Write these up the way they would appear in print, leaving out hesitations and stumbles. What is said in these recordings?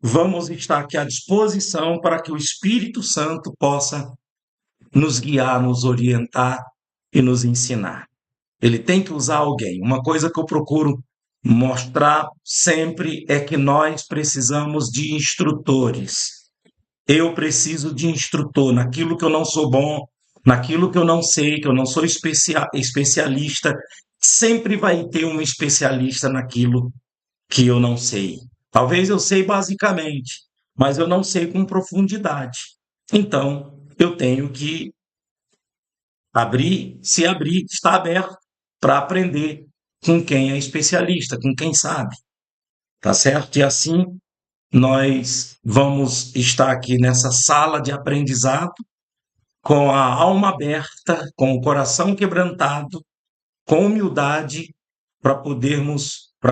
vamos estar aqui à disposição para que o Espírito Santo possa nos guiar, nos orientar e nos ensinar. Ele tem que usar alguém. Uma coisa que eu procuro mostrar sempre é que nós precisamos de instrutores. Eu preciso de instrutor naquilo que eu não sou bom, naquilo que eu não sei, que eu não sou especialista. Sempre vai ter um especialista naquilo que eu não sei. Talvez eu sei basicamente, mas eu não sei com profundidade. Então, eu tenho que abrir, estar aberto para aprender com quem é especialista, com quem sabe, tá certo? E assim nós vamos estar aqui nessa sala de aprendizado com a alma aberta, com o coração quebrantado, com humildade para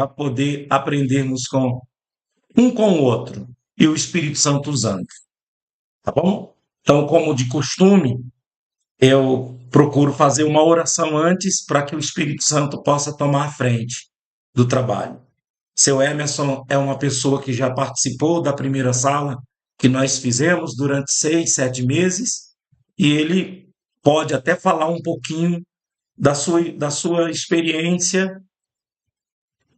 poder aprendermos com o outro e o Espírito Santo usando, tá bom? Então, como de costume, eu procuro fazer uma oração antes para que o Espírito Santo possa tomar a frente do trabalho. Seu Emerson é uma pessoa que já participou da primeira sala que nós fizemos durante 6, 7 meses e ele pode até falar um pouquinho da sua experiência,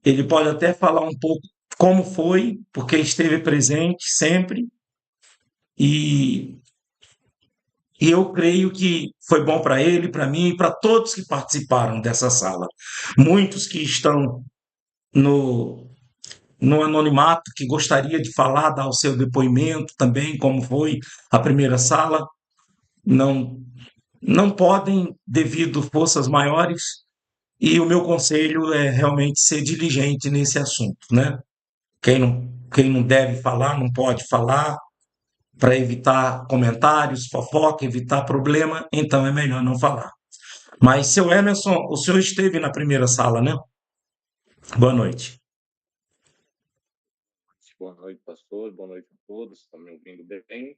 ele pode até falar um pouco como foi, porque esteve presente sempre e E eu creio que foi bom para ele, para mim e para todos que participaram dessa sala. Muitos que estão no, no anonimato, que gostaria de falar, dar o seu depoimento também, como foi a primeira sala, não, não podem devido a forças maiores. E o meu conselho é realmente ser diligente nesse assunto, né? Quem não deve falar, não pode falar, para evitar comentários, fofoca, evitar problema, então é melhor não falar. Mas, seu Emerson, o senhor esteve na primeira sala, né? Boa noite. Boa noite, pastor. Boa noite a todos. Estão me ouvindo bem?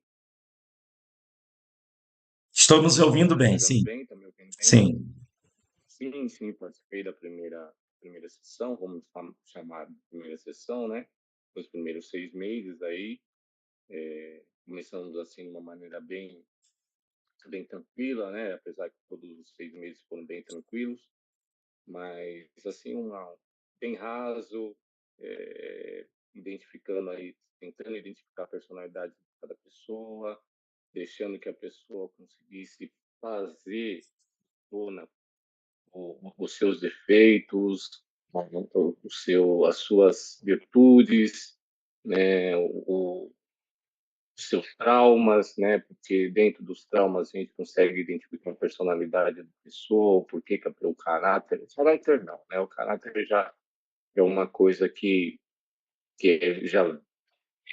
Estou nos ouvindo Estou bem, chegando sim. bem? Estão me ouvindo bem? Sim. Sim, participei da primeira sessão, vamos chamar de primeira sessão, né? Nos primeiros 6 meses aí, começamos assim de uma maneira bem tranquila, né? Apesar que todos os 6 meses foram bem tranquilos, mas assim, bem raso, identificando aí, tentando identificar a personalidade de cada pessoa, deixando que a pessoa conseguisse fazer tona os seus defeitos, as suas virtudes, né, os seus traumas, né, porque dentro dos traumas a gente consegue identificar a personalidade da pessoa, por que o caráter não, né, o caráter já é uma coisa que já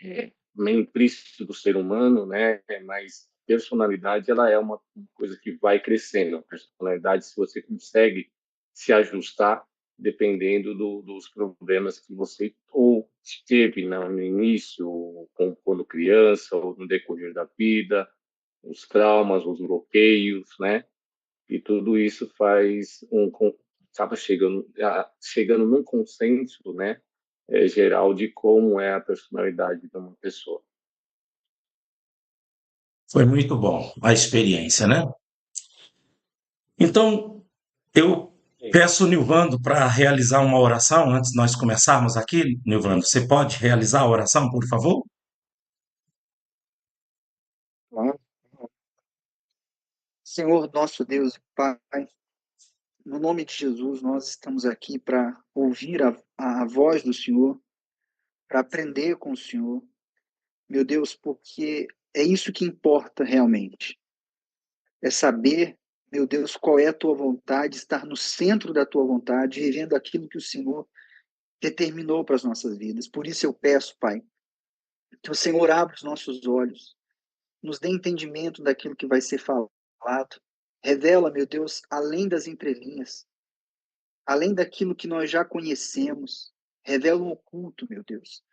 é meio implícito do ser humano, né? Mas personalidade ela é uma coisa que vai crescendo. A personalidade, se você consegue se ajustar dependendo dos problemas que você ou teve no início, quando criança, ou no decorrer da vida, os traumas, os bloqueios, né? E tudo isso faz acaba chegando num consenso, né? Geral de como é a personalidade de uma pessoa. Foi muito bom a experiência, né? Então, eu peço o Nilvando para realizar uma oração antes de nós começarmos aqui. Nilvando, você pode realizar a oração, por favor? Claro. Senhor, nosso Deus e Pai, no nome de Jesus, nós estamos aqui para ouvir a voz do Senhor, para aprender com o Senhor, meu Deus, porque é isso que importa realmente. É saber, meu Deus, qual é a tua vontade, estar no centro da tua vontade, vivendo aquilo que o Senhor determinou para as nossas vidas. Por isso eu peço, Pai, que o Senhor abra os nossos olhos, nos dê entendimento daquilo que vai ser falado. Revela, meu Deus, além das entrelinhas, além daquilo que nós já conhecemos. Revela o oculto, meu Deus.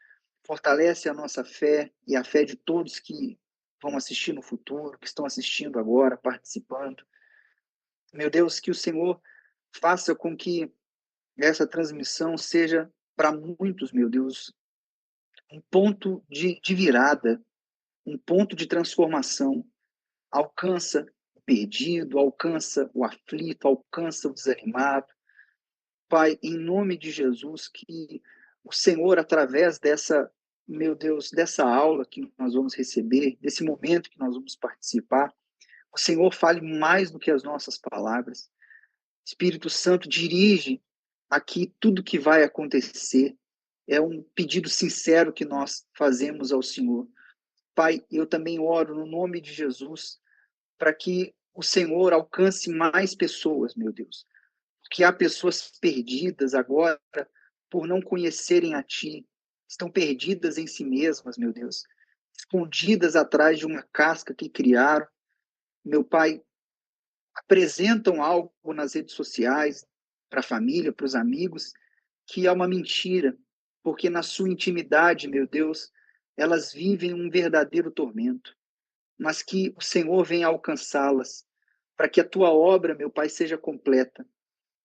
Fortalece a nossa fé e a fé de todos que vão assistir no futuro, que estão assistindo agora, participando. Meu Deus, que o Senhor faça com que essa transmissão seja para muitos, meu Deus, um ponto de virada, um ponto de transformação. Alcança o perdido, alcança o aflito, alcança o desanimado. Pai, em nome de Jesus, que o Senhor, através dessa, meu Deus, dessa aula que nós vamos receber, desse momento que nós vamos participar, o Senhor fale mais do que as nossas palavras. Espírito Santo, dirige aqui tudo que vai acontecer. É um pedido sincero que nós fazemos ao Senhor. Pai, eu também oro no nome de Jesus para que o Senhor alcance mais pessoas, meu Deus. Que há pessoas perdidas agora por não conhecerem a Ti, estão perdidas em si mesmas, meu Deus, escondidas atrás de uma casca que criaram. Meu Pai, apresentam algo nas redes sociais, para a família, para os amigos, que é uma mentira, porque na sua intimidade, meu Deus, elas vivem um verdadeiro tormento, mas que o Senhor venha alcançá-las, para que a tua obra, meu Pai, seja completa.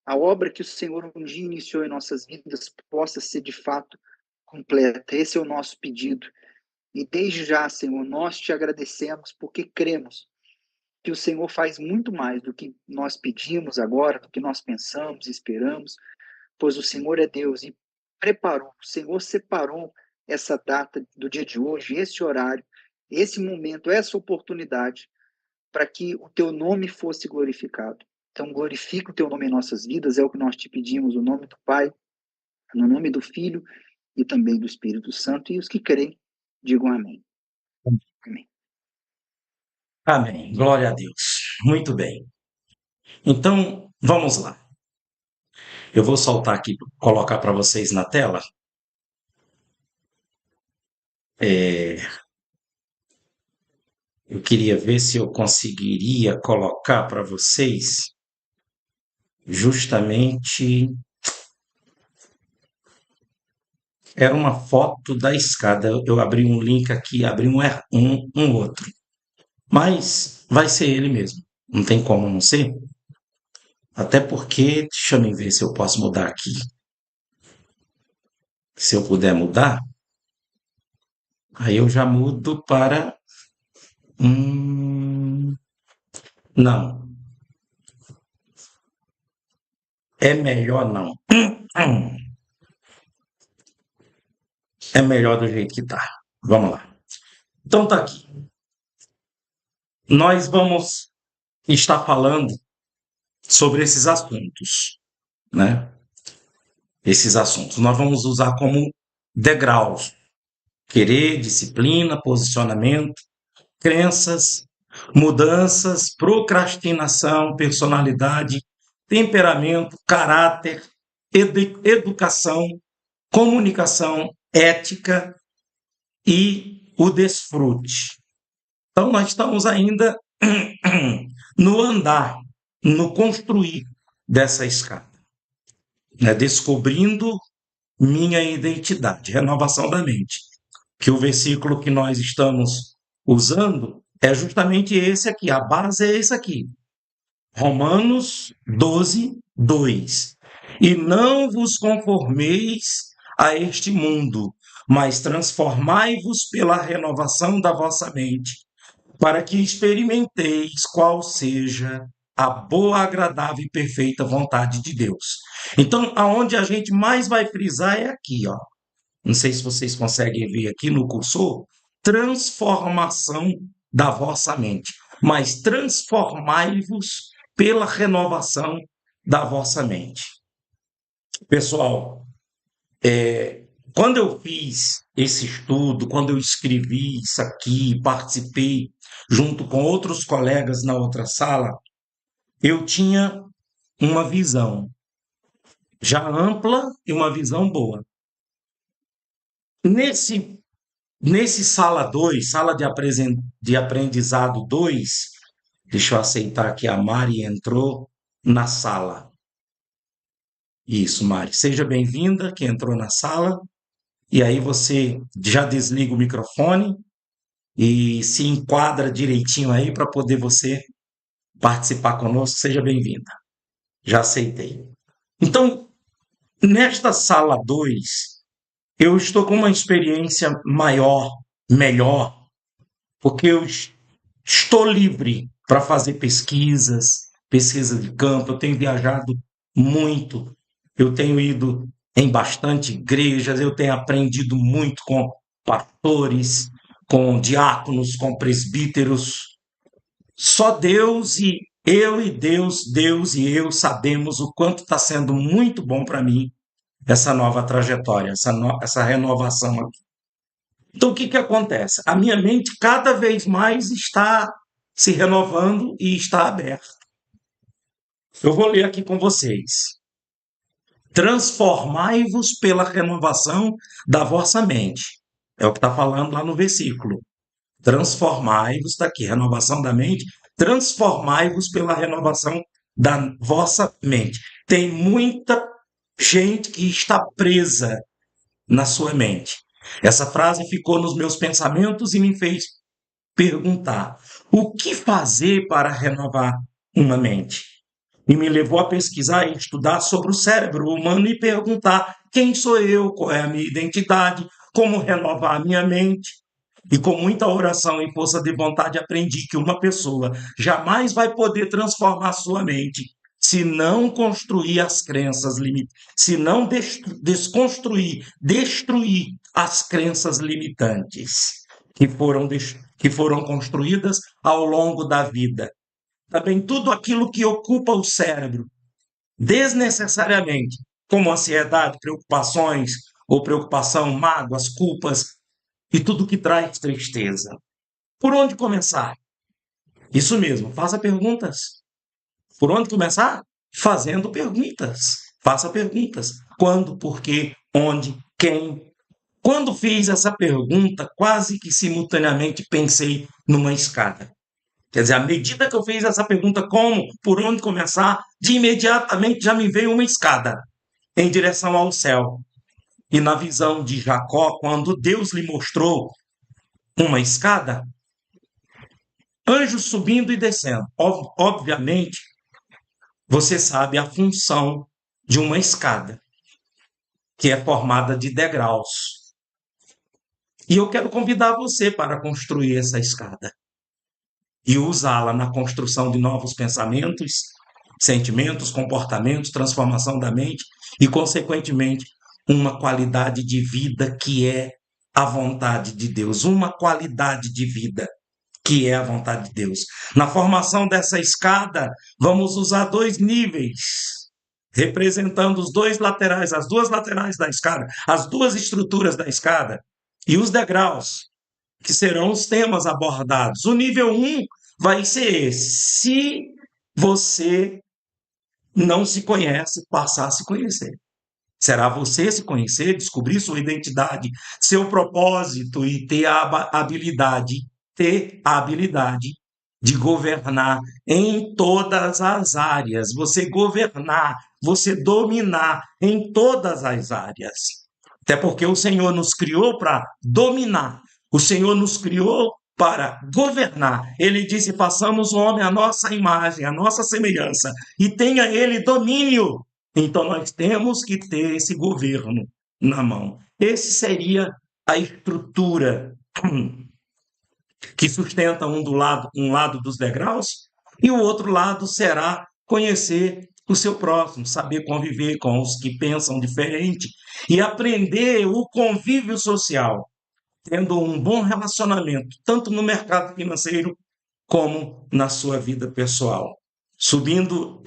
A obra que o Senhor um dia iniciou em nossas vidas possa ser de fato completa. Esse é o nosso pedido. E desde já, Senhor, nós te agradecemos porque cremos que o Senhor faz muito mais do que nós pedimos agora, do que nós pensamos, esperamos, pois o Senhor é Deus e preparou, o Senhor separou essa data do dia de hoje, esse horário, esse momento, essa oportunidade, para que o teu nome fosse glorificado. Então, glorifica o teu nome em nossas vidas, é o que nós te pedimos, no nome do Pai, no nome do Filho e também do Espírito Santo. E os que creem, digam amém. Amém. Amém. Glória a Deus. Muito bem. Então, vamos lá. Eu vou soltar aqui, colocar para vocês na tela. Eu queria ver se eu conseguiria colocar para vocês justamente. Era uma foto da escada. Eu abri um link aqui, abri um outro. Mas vai ser ele mesmo. Não tem como não ser. Até porque, deixa eu ver se eu posso mudar aqui. Se eu puder mudar, aí eu já mudo para. Não. É melhor não. É melhor do jeito que tá. Vamos lá. Então tá aqui. Nós vamos estar falando sobre esses assuntos, né? Esses assuntos. Nós vamos usar como degraus: querer, disciplina, posicionamento, crenças, mudanças, procrastinação, personalidade, temperamento, caráter, educação, comunicação, ética e o desfrute. Então, nós estamos ainda no andar, no construir dessa escada, né? Descobrindo minha identidade, renovação da mente. Que o versículo que nós estamos usando é justamente esse aqui, a base é esse aqui. Romanos 12, 2. E não vos conformeis a este mundo, mas transformai-vos pela renovação da vossa mente, para que experimenteis qual seja a boa, agradável e perfeita vontade de Deus. Então, aonde a gente mais vai frisar é aqui, ó. Não sei se vocês conseguem ver aqui no cursor, transformação da vossa mente, mas transformai-vos pela renovação da vossa mente. Pessoal, quando eu fiz esse estudo, quando eu escrevi isso aqui, participei junto com outros colegas na outra sala, eu tinha uma visão já ampla e uma visão boa. Nesse sala 2, sala de aprendizado 2, deixa eu aceitar que a Mari entrou na sala. Isso, Mari. Seja bem-vinda, que entrou na sala. E aí você já desliga o microfone e se enquadra direitinho aí para poder você participar conosco. Seja bem-vinda. Já aceitei. Então, nesta sala 2, eu estou com uma experiência maior, melhor, porque eu estou livre para fazer pesquisa de campo. Eu tenho viajado muito, eu tenho ido em bastante igrejas, eu tenho aprendido muito com pastores, com diáconos, com presbíteros. Só Deus e Deus e eu sabemos o quanto está sendo muito bom para mim essa nova trajetória, essa renovação aqui. Então, o que, que acontece? A minha mente cada vez mais está se renovando e está aberta. Eu vou ler aqui com vocês. Transformai-vos pela renovação da vossa mente. É o que está falando lá no versículo. Transformai-vos, está aqui, renovação da mente. Transformai-vos pela renovação da vossa mente. Tem muita gente que está presa na sua mente. Essa frase ficou nos meus pensamentos e me fez perguntar: o que fazer para renovar uma mente? E me levou a pesquisar e estudar sobre o cérebro humano e perguntar: quem sou eu? Qual é a minha identidade? Como renovar a minha mente? E com muita oração e força de vontade aprendi que uma pessoa jamais vai poder transformar sua mente se não construir as crenças limitantes, se não desconstruir, destruir as crenças limitantes que foram construídas ao longo da vida. Também tudo aquilo que ocupa o cérebro desnecessariamente, como ansiedade, preocupações ou preocupação, mágoas, culpas e tudo que traz tristeza. Por onde começar? Isso mesmo, faça perguntas. Por onde começar? Fazendo perguntas. Faça perguntas. Quando, por quê, onde, quem. Quando fiz essa pergunta, quase que simultaneamente pensei numa escada. Quer dizer, à medida que eu fiz essa pergunta, como, por onde começar, de imediatamente já me veio uma escada em direção ao céu. E na visão de Jacó, quando Deus lhe mostrou uma escada, anjos subindo e descendo. Obviamente, você sabe a função de uma escada, que é formada de degraus. E eu quero convidar você para construir essa escada e usá-la na construção de novos pensamentos, sentimentos, comportamentos, transformação da mente e, consequentemente, uma qualidade de vida que é a vontade de Deus, uma qualidade de vida que é a vontade de Deus. Na formação dessa escada, vamos usar 2 níveis, representando os 2 laterais, as 2 laterais da escada, as 2 estruturas da escada e os degraus, que serão os temas abordados. O nível 1 vai ser esse. Se você não se conhece, passar a se conhecer. Será você se conhecer, descobrir sua identidade, seu propósito e ter a habilidade de governar em todas as áreas. Você governar, você dominar em todas as áreas. Até porque o Senhor nos criou para dominar. O Senhor nos criou para governar. Ele disse: façamos o homem à nossa imagem, à nossa semelhança, e tenha ele domínio. Então nós temos que ter esse governo na mão. Esse seria a estrutura que sustenta um lado dos degraus, e o outro lado será conhecer o seu próximo, saber conviver com os que pensam diferente e aprender o convívio social, tendo um bom relacionamento, tanto no mercado financeiro como na sua vida pessoal. Subindo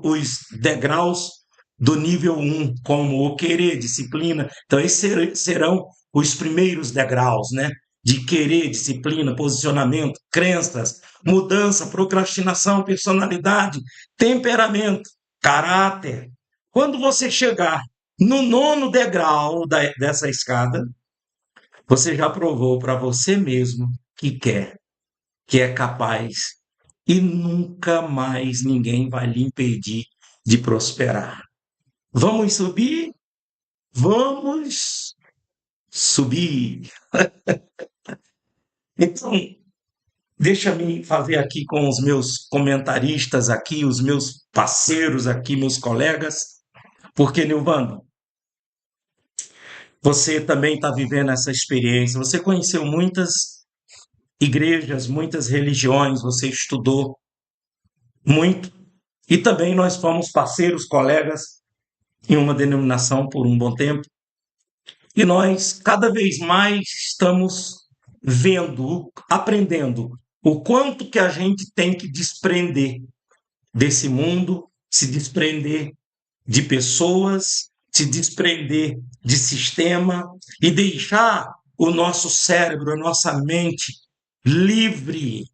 os degraus do nível 1, como o querer, disciplina. Então, esses serão os primeiros degraus, né? De querer, disciplina, posicionamento, crenças, mudança, procrastinação, personalidade, temperamento, caráter. Quando você chegar no 9º degrau dessa escada, você já provou para você mesmo que quer, que é capaz, e nunca mais ninguém vai lhe impedir de prosperar. Vamos subir? Vamos subir. Então, deixa-me fazer aqui com os meus comentaristas aqui, os meus parceiros aqui, meus colegas, porque, Nilvano, Você também está vivendo essa experiência. Você conheceu muitas igrejas, muitas religiões, você estudou muito. E também nós fomos parceiros, colegas em uma denominação por um bom tempo. E nós cada vez mais estamos vendo, aprendendo o quanto que a gente tem que desprender desse mundo, se desprender de pessoas, se desprender de sistema e deixar o nosso cérebro, a nossa mente livre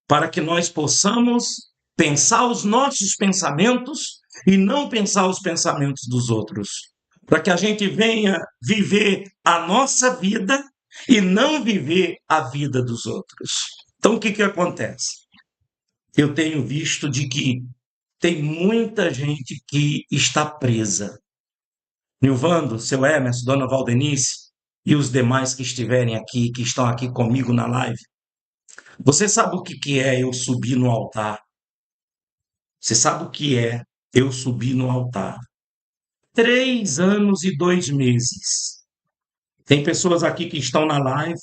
para que nós possamos pensar os nossos pensamentos e não pensar os pensamentos dos outros. Para que a gente venha viver a nossa vida e não viver a vida dos outros. Então, o que acontece? Eu tenho visto de que tem muita gente que está presa. Nilvando, seu Emerson, dona Valdenice e os demais que estiverem aqui, que estão aqui comigo na live. Você sabe o que é eu subir no altar? Você sabe o que é eu subir no altar? 3 anos e 2 meses. Tem pessoas aqui que estão na live,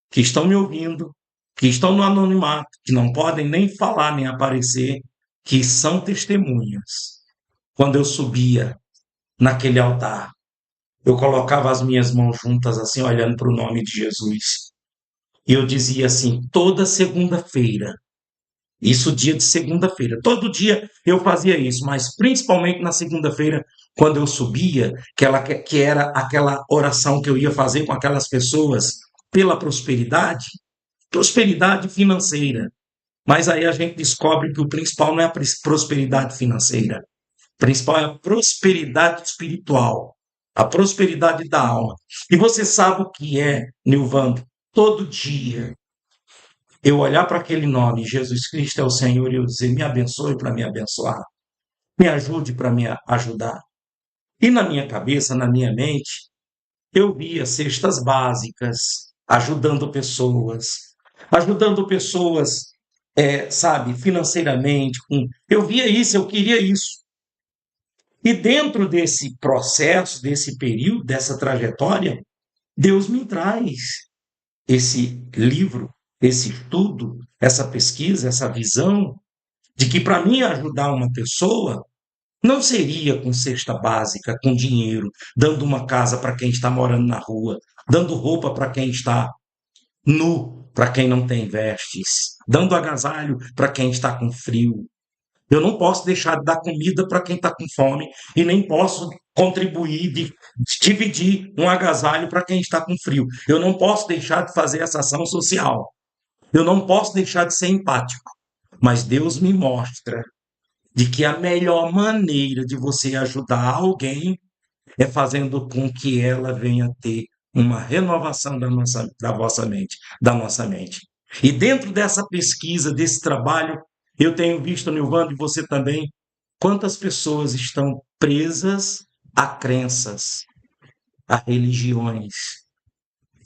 que estão me ouvindo, que estão no anonimato, que não podem nem falar, nem aparecer, que são testemunhas. Quando eu subia naquele altar, eu colocava as minhas mãos juntas, assim, olhando para o nome de Jesus. E eu dizia assim, toda segunda-feira, isso dia de segunda-feira. Todo dia eu fazia isso, mas principalmente na segunda-feira, quando eu subia, que era aquela oração que eu ia fazer com aquelas pessoas pela prosperidade, prosperidade financeira. Mas aí a gente descobre que o principal não é a prosperidade financeira. O principal é a prosperidade espiritual, a prosperidade da alma. E você sabe o que é, Nilvando? Todo dia eu olhar para aquele nome, Jesus Cristo é o Senhor, e eu dizer, me abençoe para me abençoar, me ajude para me ajudar. E na minha cabeça, na minha mente, eu via cestas básicas, ajudando pessoas, sabe, financeiramente. Eu via isso, eu queria isso. E dentro desse processo, desse período, dessa trajetória, Deus me traz esse livro, esse estudo, essa pesquisa, essa visão de que para mim ajudar uma pessoa não seria com cesta básica, com dinheiro, dando uma casa para quem está morando na rua, dando roupa para quem está nu, para quem não tem vestes, dando agasalho para quem está com frio. Eu não posso deixar de dar comida para quem está com fome e nem posso contribuir, de dividir um agasalho para quem está com frio. Eu não posso deixar de fazer essa ação social. Eu não posso deixar de ser empático. Mas Deus me mostra de que a melhor maneira de você ajudar alguém é fazendo com que ela venha ter uma renovação da vossa mente, da nossa mente. E dentro dessa pesquisa, desse trabalho, eu tenho visto, Nilvando, e você também, quantas pessoas estão presas a crenças, a religiões.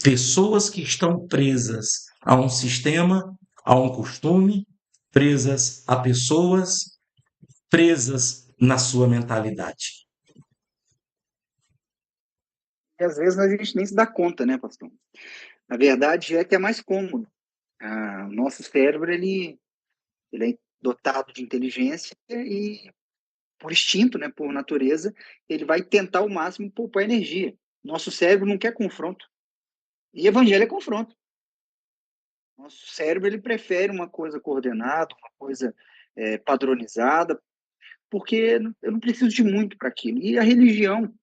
Pessoas que estão presas a um sistema, a um costume, presas a pessoas, presas na sua mentalidade. E às vezes a gente nem se dá conta, né, pastor? A verdade é que é mais cômodo. O nosso cérebro, ele é dotado de inteligência e, por instinto, né, por natureza, ele vai tentar ao máximo poupar energia. Nosso cérebro não quer confronto. E evangelho é confronto. Nosso cérebro, ele prefere uma coisa coordenada, uma coisa padronizada, porque eu não preciso de muito para aquilo. E a religião,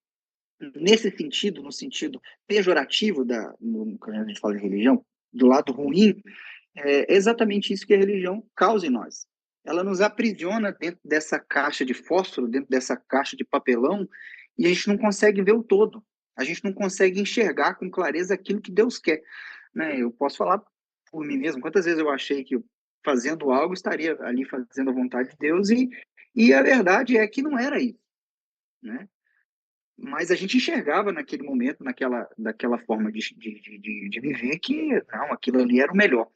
nesse sentido, no sentido pejorativo, quando a gente fala de religião, do lado ruim, é exatamente isso que a religião causa em nós. Ela nos aprisiona dentro dessa caixa de fósforo, dentro dessa caixa de papelão, e a gente não consegue ver o todo. A gente não consegue enxergar com clareza aquilo que Deus quer. Né? Eu posso falar por mim mesmo. Quantas vezes eu achei que fazendo algo estaria ali fazendo a vontade de Deus, e a verdade é que não era isso. Né? Mas a gente enxergava naquele momento, daquela forma de viver, que não, aquilo ali era o melhor.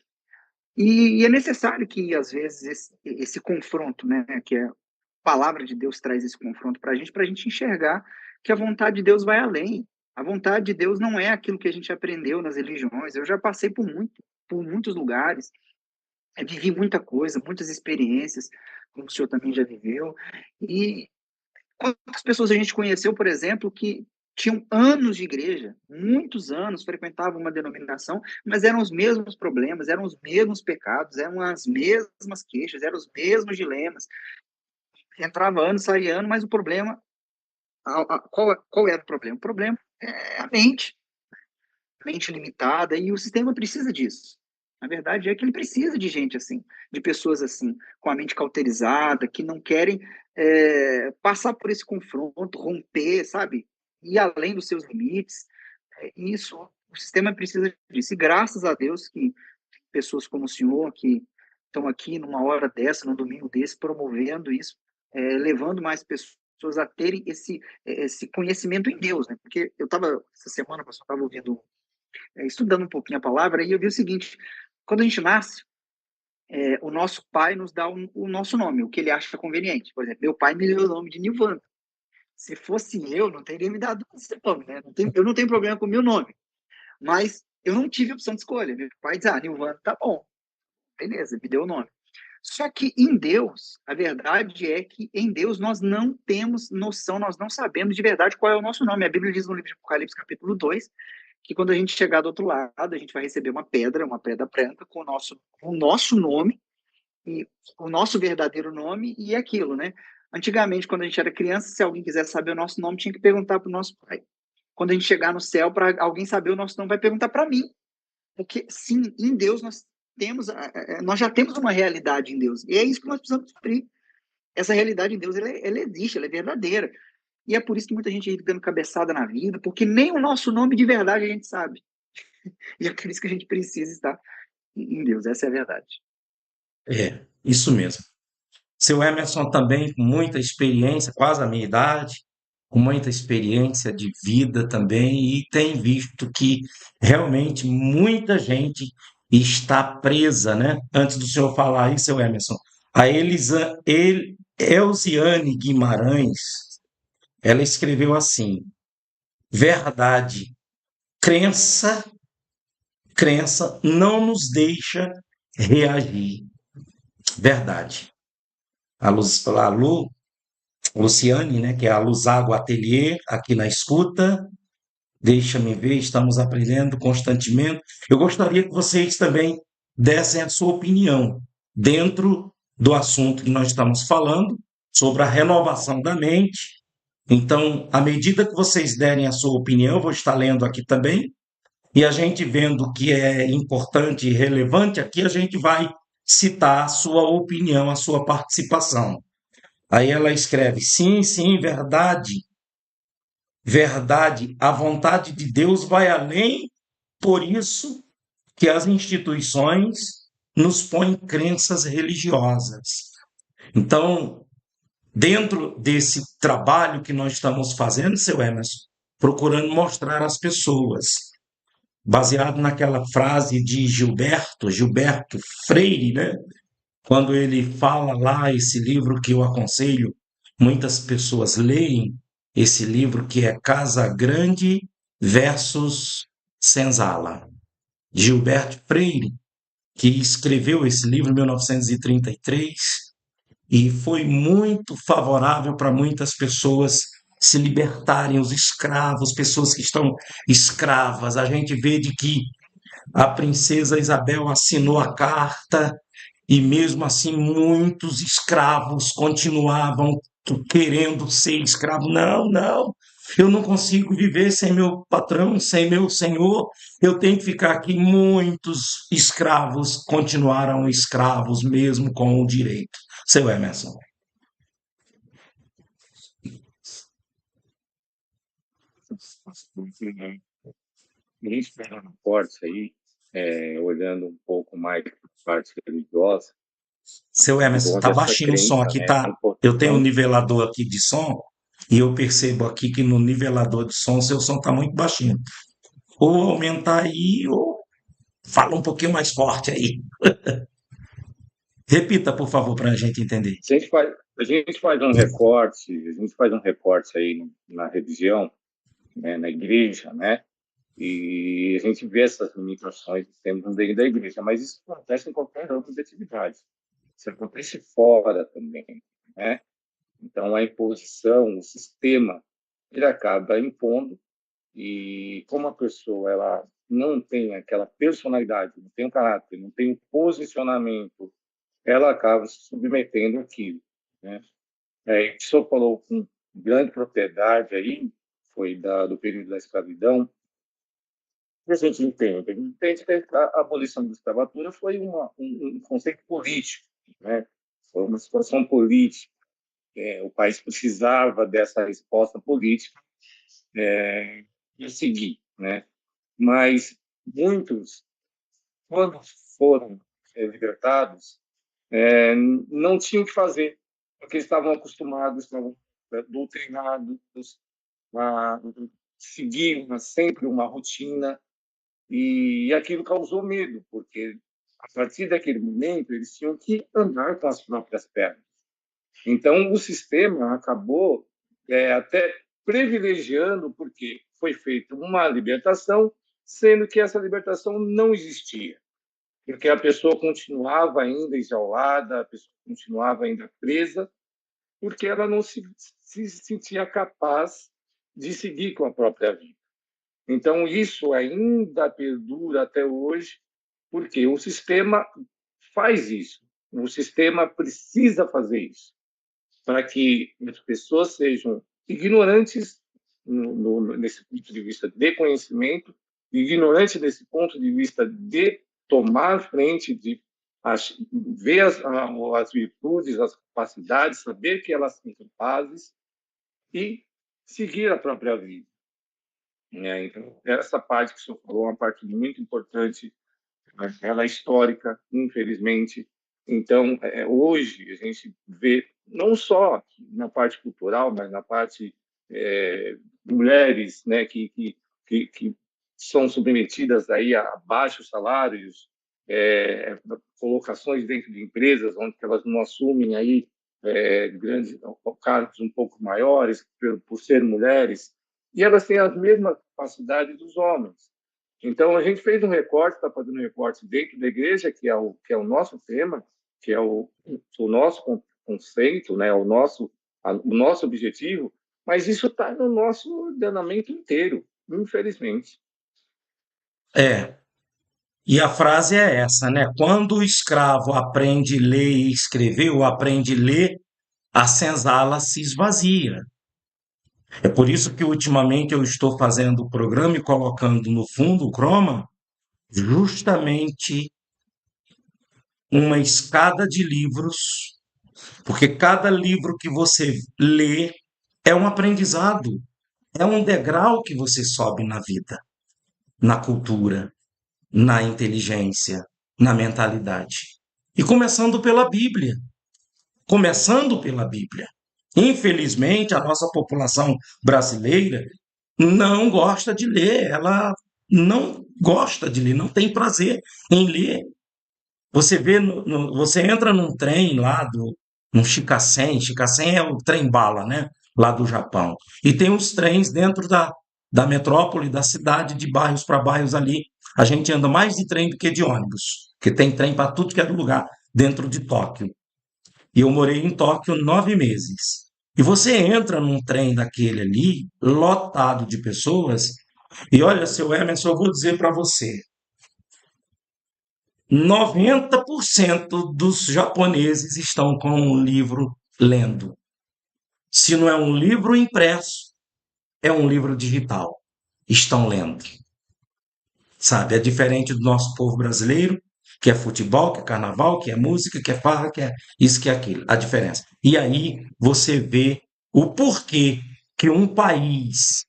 E é necessário que, às vezes, esse confronto, né, que a palavra de Deus traz esse confronto para a gente enxergar que a vontade de Deus vai além. A vontade de Deus não é aquilo que a gente aprendeu nas religiões. Eu já passei por muitos lugares, vivi muita coisa, muitas experiências, como o senhor também já viveu. E quantas pessoas a gente conheceu, por exemplo, que tinham anos de igreja, muitos anos, frequentavam uma denominação, mas eram os mesmos problemas, eram os mesmos pecados, eram as mesmas queixas, eram os mesmos dilemas. Entrava ano, saía ano, mas o problema, qual era o problema? O problema é a mente limitada, e o sistema precisa disso. A verdade é que ele precisa de gente assim, de pessoas assim, com a mente cauterizada, que não querem passar por esse confronto, romper, sabe? Ir além dos seus limites. Isso, o sistema precisa disso. E graças a Deus que pessoas como o senhor, que estão aqui numa hora dessa, num domingo desse, promovendo isso, levando mais pessoas a terem esse conhecimento em Deus, né? Porque eu estava, essa semana, eu estava ouvindo, estudando um pouquinho a palavra, e eu vi o seguinte: quando a gente nasce, o nosso pai nos dá o nosso nome, o que ele acha conveniente. Por exemplo, meu pai me deu o nome de Nilvan. Se fosse eu, não teria me dado esse nome, né? Eu não tenho problema com o meu nome, mas eu não tive opção de escolha. Meu pai diz, Nilvan, tá bom, beleza, me deu o nome. Só que em Deus, a verdade é que em Deus nós não temos noção, nós não sabemos de verdade qual é o nosso nome. A Bíblia diz no livro de Apocalipse, capítulo 2, que quando a gente chegar do outro lado, a gente vai receber uma pedra branca com o nosso nome, e o nosso verdadeiro nome, e aquilo, né? Antigamente, quando a gente era criança, se alguém quisesse saber o nosso nome, tinha que perguntar para o nosso pai. Quando a gente chegar no céu, para alguém saber o nosso nome, vai perguntar para mim. Porque, sim, em Deus nós já temos uma realidade em Deus. E é isso que nós precisamos descobrir. Essa realidade em Deus, ela existe, ela é verdadeira. E é por isso que muita gente vive dando cabeçada na vida, porque nem o nosso nome de verdade a gente sabe. E é por isso que a gente precisa estar em Deus. Essa é a verdade. É, isso mesmo. Seu Emerson também com muita experiência, quase a minha idade, com muita experiência de vida também, e tem visto que realmente muita gente está presa, né? Antes do senhor falar aí, seu Emerson, a Elziane Guimarães, ela escreveu assim: verdade, crença, crença não nos deixa reagir. Verdade. A Luciane, né, que é a Luzago Atelier, aqui na escuta. Deixa-me ver, estamos aprendendo constantemente. Eu gostaria que vocês também dessem a sua opinião dentro do assunto que nós estamos falando, sobre a renovação da mente. Então, à medida que vocês derem a sua opinião, eu vou estar lendo aqui também, e a gente vendo o que é importante e relevante aqui, a gente vai citar a sua opinião, a sua participação. Aí ela escreve: sim, sim, verdade, verdade, a vontade de Deus vai além, por isso que as instituições nos põem crenças religiosas. Então, dentro desse trabalho que nós estamos fazendo, seu Emerson, procurando mostrar às pessoas, baseado naquela frase de Gilberto Freire, né? Quando ele fala lá, esse livro que eu aconselho muitas pessoas leem, esse livro que é Casa Grande versus Senzala. Gilberto Freire, que escreveu esse livro em 1933 e foi muito favorável para muitas pessoas se libertarem, os escravos, pessoas que estão escravas. A gente vê de que a princesa Isabel assinou a carta e mesmo assim muitos escravos continuavam querendo ser escravo. Não, não, eu não consigo viver sem meu patrão, sem meu senhor, eu tenho que ficar aqui. Muitos escravos continuaram escravos mesmo com o direito. Seu Emerson. A gente pega no corte aí, olhando um pouco mais para a parte religiosa, Seu Emerson, tá envolve essa baixinho o som crença, aqui, né? tá? Eu tenho um nivelador aqui de som e eu percebo aqui que no nivelador de som seu som tá muito baixinho. Ou aumentar aí, ou fala um pouquinho mais forte aí. Repita, por favor, para a gente entender. A gente faz um recorte aí na religião, né, na igreja, né? E a gente vê essas limitações sempre dentro da igreja, mas isso acontece em qualquer ramo de atividade. Isso acontece fora também, né? Então, a imposição, o sistema, ele acaba impondo, e como a pessoa ela não tem aquela personalidade, não tem um caráter, não tem um posicionamento, ela acaba se submetendo àquilo, né? O que o senhor falou com grande propriedade aí, foi do período da escravidão. A gente entende? A gente entende que a abolição da escravatura foi um conceito político, né? Foi uma situação política. O país precisava dessa resposta política e seguir, né? Mas muitos, quando foram libertados, não tinham o que fazer, porque estavam acostumados, estavam doutrinados a seguir sempre uma rotina, e aquilo causou medo, porque a partir daquele momento eles tinham que andar com as próprias pernas. Então, o sistema acabou até privilegiando, porque foi feita uma libertação, sendo que essa libertação não existia, porque a pessoa continuava ainda enjaulada, a pessoa continuava ainda presa, porque ela não se sentia capaz de seguir com a própria vida. Então, isso ainda perdura até hoje, porque o sistema faz isso, o sistema precisa fazer isso, para que as pessoas sejam ignorantes nesse ponto de vista de conhecimento, ignorantes nesse ponto de vista de tomar frente, de ver as virtudes, as capacidades, saber que elas são capazes e seguir a própria vida. Então, essa parte que o senhor falou é uma parte muito importante, né? Ela é histórica, infelizmente. Então, hoje, a gente vê, não só na parte cultural, mas na parte mulheres, né, que são submetidas aí a baixos salários, colocações dentro de empresas onde elas não assumem aí grandes cargos um pouco maiores por serem mulheres, e elas têm as mesmas capacidades dos homens. Então, a gente fez um recorte, está fazendo um recorte dentro da igreja, que é o nosso tema, que é o nosso conceito, né, o nosso objetivo, mas isso está no nosso ordenamento inteiro, infelizmente. E a frase é essa, né? Quando o escravo aprende a ler e escrever, ou aprende a ler, a senzala se esvazia. É por isso que ultimamente eu estou fazendo o programa e colocando no fundo o Chroma justamente uma escada de livros, porque cada livro que você lê é um aprendizado, é um degrau que você sobe na vida, na cultura, na inteligência, na mentalidade. E começando pela Bíblia. Começando pela Bíblia. Infelizmente, a nossa população brasileira não gosta de ler, ela não gosta de ler, não tem prazer em ler. Você vê, você entra num trem lá num Shikasen é o trem bala, né? Lá do Japão. E tem os trens dentro da metrópole, da cidade, de bairros para bairros ali. A gente anda mais de trem do que de ônibus, porque tem trem para tudo que é do lugar dentro de Tóquio. E eu morei em Tóquio 9 meses. E você entra num trem daquele ali, lotado de pessoas, e olha, seu Emerson, eu vou dizer para você, 90% dos japoneses estão com um livro lendo. Se não é um livro impresso, é um livro digital. Estão lendo. Sabe? É diferente do nosso povo brasileiro, que é futebol, que é carnaval, que é música, que é farra, que é isso, que é aquilo. A diferença. E aí você vê o porquê que um país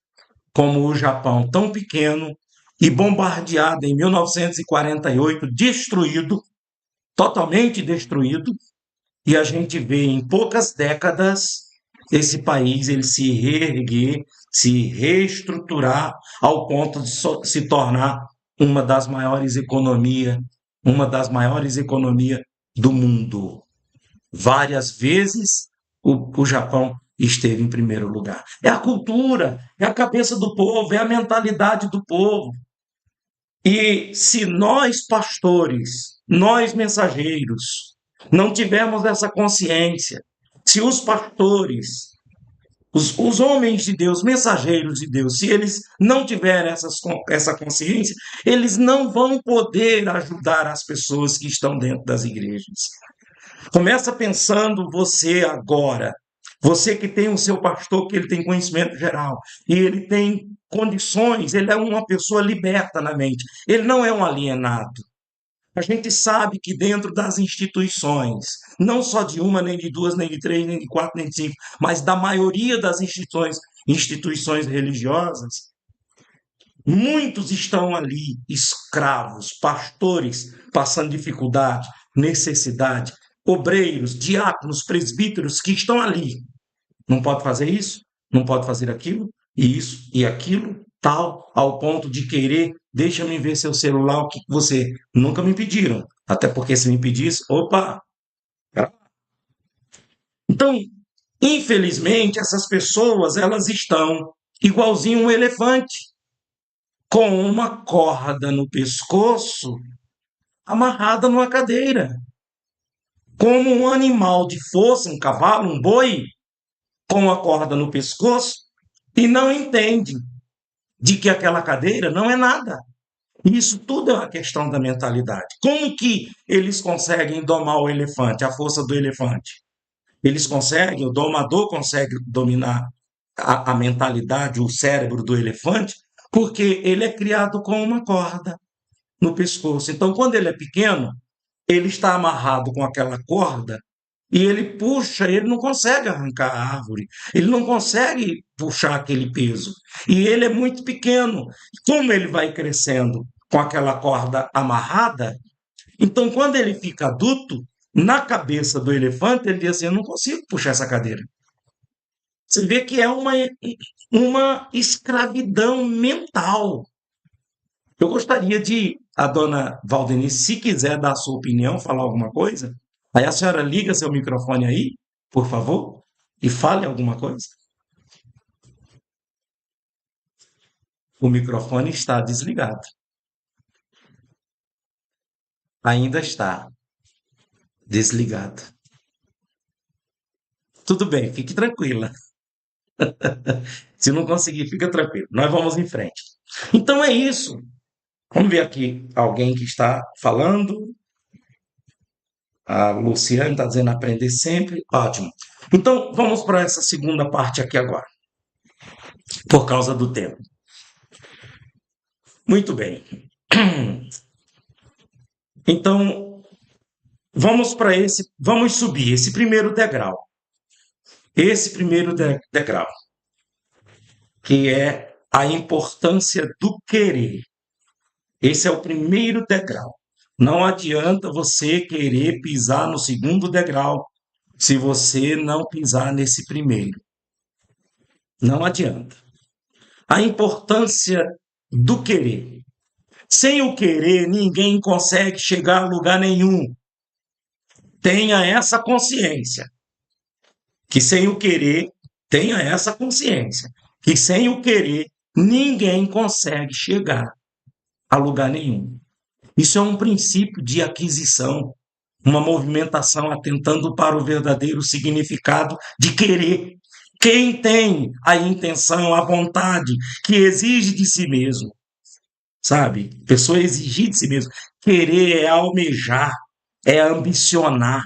como o Japão, tão pequeno e bombardeado em 1948, destruído, totalmente destruído, e a gente vê em poucas décadas esse país ele se reerguer, se reestruturar ao ponto de se tornar uma das maiores economias do mundo. Várias vezes o Japão esteve em primeiro lugar. É a cultura, é a cabeça do povo, é a mentalidade do povo. E se nós, pastores, nós mensageiros, não tivermos essa consciência, se os pastores, os homens de Deus, mensageiros de Deus, se eles não tiverem essa consciência, eles não vão poder ajudar as pessoas que estão dentro das igrejas. Começa pensando você agora, você que tem o seu pastor, que ele tem conhecimento geral, e ele tem condições, ele é uma pessoa liberta na mente, ele não é um alienado. A gente sabe que dentro das instituições, não só de uma, nem de duas, nem de três, nem de quatro, nem de cinco, mas da maioria das instituições religiosas, muitos estão ali escravos, pastores passando dificuldade, necessidade, obreiros, diáconos, presbíteros que estão ali. Não pode fazer isso, não pode fazer aquilo, e isso e aquilo, tal, ao ponto de querer, deixa-me ver seu celular, o que você nunca me pediram. Até porque se me pedisse, opa. Então, infelizmente, essas pessoas, elas estão igualzinho um elefante, com uma corda no pescoço, amarrada numa cadeira. Como um animal de força, um cavalo, um boi, com a corda no pescoço, e não entende de que aquela cadeira não é nada. Isso tudo é uma questão da mentalidade. Como que eles conseguem domar o elefante, a força do elefante? Eles conseguem, o domador consegue dominar a mentalidade, o cérebro do elefante, porque ele é criado com uma corda no pescoço. Então, quando ele é pequeno, ele está amarrado com aquela corda e ele puxa, ele não consegue arrancar a árvore, ele não consegue puxar aquele peso. E ele é muito pequeno. Como ele vai crescendo com aquela corda amarrada, então quando ele fica adulto, na cabeça do elefante, ele diz assim: eu não consigo puxar essa cadeira. Você vê que é uma escravidão mental. Eu gostaria de, a dona Valdenice, se quiser dar a sua opinião, falar alguma coisa, aí a senhora liga seu microfone aí, por favor, e fale alguma coisa. O microfone está desligado. Ainda está desligado. Tudo bem, fique tranquila. Se não conseguir, fica tranquilo. Nós vamos em frente. Então é isso. Vamos ver aqui alguém que está falando. A Luciane está dizendo aprender sempre. Ótimo. Então, vamos para essa segunda parte aqui agora, por causa do tempo. Muito bem. Então, vamos subir esse primeiro degrau. Esse primeiro degrau, que é a importância do querer. Esse é o primeiro degrau. Não adianta você querer pisar no segundo degrau se você não pisar nesse primeiro. Não adianta. A importância do querer. Sem o querer, ninguém consegue chegar a lugar nenhum. Tenha essa consciência. Que sem o querer, tenha essa consciência. Que sem o querer, ninguém consegue chegar a lugar nenhum. Isso é um princípio de aquisição, uma movimentação atentando para o verdadeiro significado de querer. Quem tem a intenção, a vontade, que exige de si mesmo, sabe? Pessoa exigir de si mesmo. Querer é almejar, é ambicionar,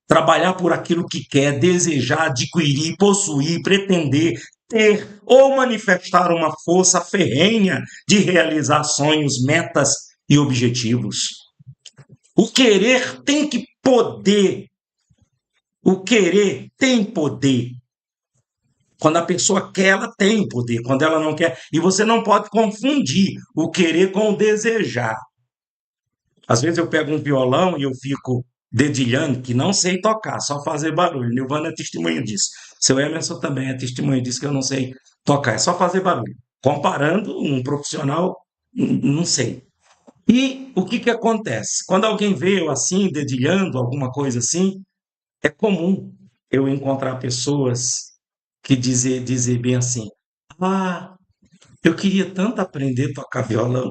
trabalhar por aquilo que quer, desejar, adquirir, possuir, pretender, ter ou manifestar uma força ferrenha de realizar sonhos, metas e objetivos. O querer tem que poder. O querer tem poder. Quando a pessoa quer, ela tem poder. Quando ela não quer. E você não pode confundir o querer com o desejar. Às vezes eu pego um violão e eu fico dedilhando, que não sei tocar, só fazer barulho. Nilvana é testemunha disso. Seu Emerson também é testemunha disso, que eu não sei tocar, é só fazer barulho. Comparando um profissional, não sei. E o que acontece? Quando alguém vê eu assim, dedilhando, alguma coisa assim, é comum eu encontrar pessoas que dizer bem assim: ah, eu queria tanto aprender a tocar violão.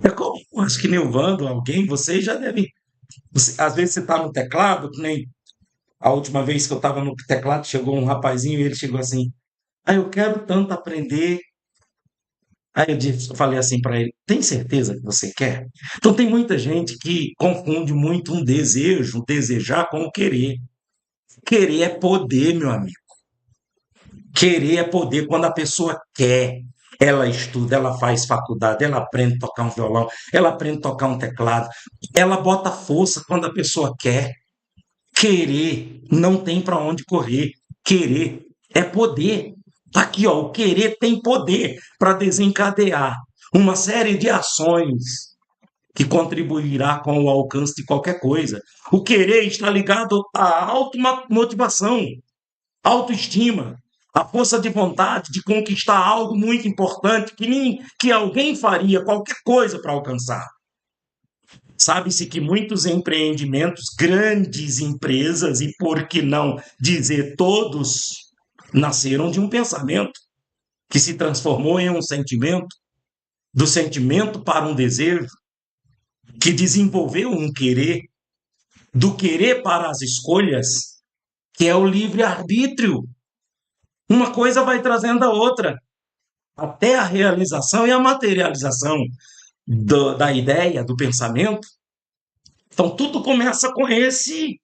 É como, acho que nem o Vando, alguém, vocês já devem. Às vezes você está no teclado, que nem a última vez que eu estava no teclado, chegou um rapazinho e ele chegou assim: ah, eu quero tanto aprender. Aí eu falei assim para ele: tem certeza que você quer? Então tem muita gente que confunde muito um desejo, um desejar com o querer. Querer é poder, meu amigo. Querer é poder. Quando a pessoa quer, ela estuda, ela faz faculdade, ela aprende a tocar um violão, ela aprende a tocar um teclado, ela bota força quando a pessoa quer. Querer não tem para onde correr. Querer é poder. Tá aqui, ó, o querer tem poder para desencadear uma série de ações que contribuirá com o alcance de qualquer coisa. O querer está ligado à automotivação, autoestima, a força de vontade de conquistar algo muito importante que alguém faria qualquer coisa para alcançar. Sabe-se que muitos empreendimentos, grandes empresas, e por que não dizer todos, nasceram de um pensamento que se transformou em um sentimento, do sentimento para um desejo, que desenvolveu um querer, do querer para as escolhas, que é o livre-arbítrio. Uma coisa vai trazendo a outra, até a realização e a materialização da ideia, do pensamento. Então, tudo começa com esse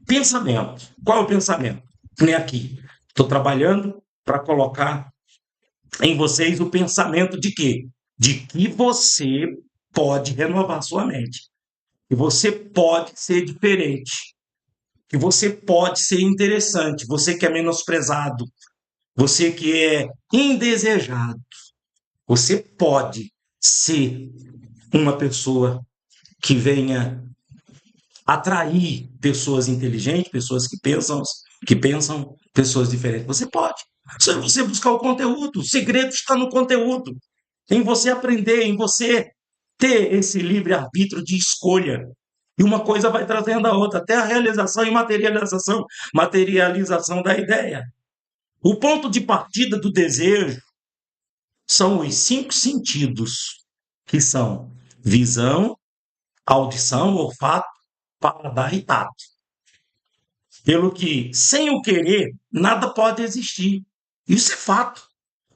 pensamento. Qual é o pensamento? Nem aqui. Estou trabalhando para colocar em vocês o pensamento de quê? De que você pode renovar sua mente. Que você pode ser diferente. Que você pode ser interessante. Você que é menosprezado. Você que é indesejado. Você pode ser uma pessoa que venha atrair pessoas inteligentes, pessoas que pensam, pessoas diferentes. Você pode. Se você buscar o conteúdo, o segredo está no conteúdo, em você aprender, em você ter esse livre-arbítrio de escolha. E uma coisa vai trazendo a outra, até a realização e materialização da ideia. O ponto de partida do desejo são os 5 sentidos, que são visão, audição, olfato, paladar e tato. Pelo que, sem o querer, nada pode existir. Isso é fato.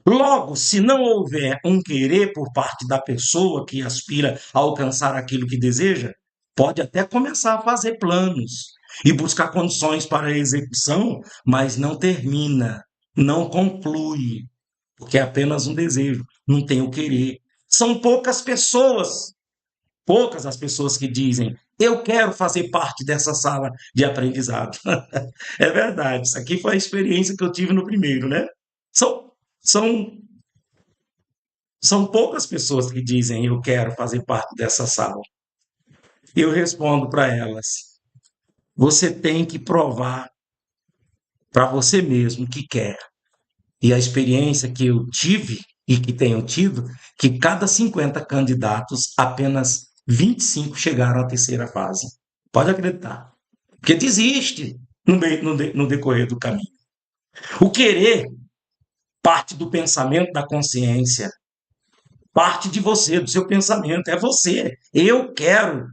Logo, se não houver um querer por parte da pessoa que aspira a alcançar aquilo que deseja, pode até começar a fazer planos e buscar condições para a execução, mas não termina, não conclui, porque é apenas um desejo, não tem o querer. São poucas as pessoas que dizem: eu quero fazer parte dessa sala de aprendizado. É verdade, isso aqui foi a experiência que eu tive no primeiro, né? São, são, são poucas pessoas que dizem: eu quero fazer parte dessa sala. Eu respondo para elas: você tem que provar para você mesmo que quer. E a experiência que eu tive e que tenho tido, que cada 50 candidatos, apenas 25 chegaram à terceira fase. Pode acreditar. Porque desiste no decorrer do caminho. O querer parte do pensamento da consciência, parte de você, do seu pensamento. É você. Eu quero.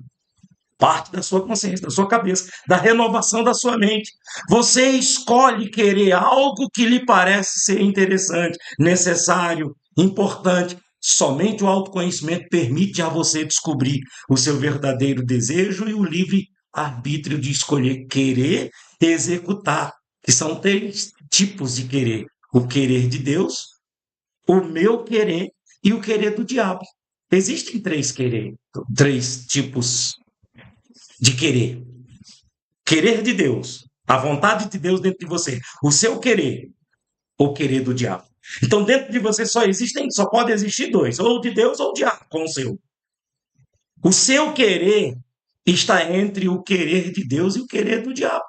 Parte da sua consciência, da sua cabeça, da renovação da sua mente. Você escolhe querer algo que lhe parece ser interessante, necessário, importante. Somente o autoconhecimento permite a você descobrir o seu verdadeiro desejo e o livre arbítrio de escolher querer e executar, que são 3 tipos de querer: o querer de Deus, o meu querer e o querer do diabo. Existem 3 tipos de querer. Querer de Deus, a vontade de Deus dentro de você, o seu querer, o querer do diabo. Então, dentro de você só pode existir 2, ou de Deus ou o diabo, com o seu. O seu querer está entre o querer de Deus e o querer do diabo.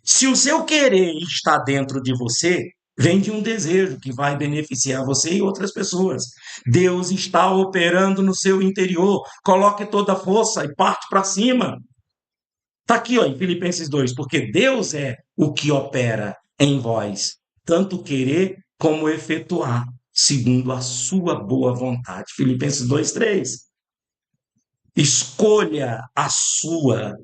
Se o seu querer está dentro de você, vem de um desejo que vai beneficiar você e outras pessoas. Deus está operando no seu interior. Coloque toda a força e parte para cima. Está aqui, ó, em Filipenses 2, porque Deus é o que opera em vós, tanto querer como efetuar, segundo a sua boa vontade. Filipenses 2:3. Escolha a sua,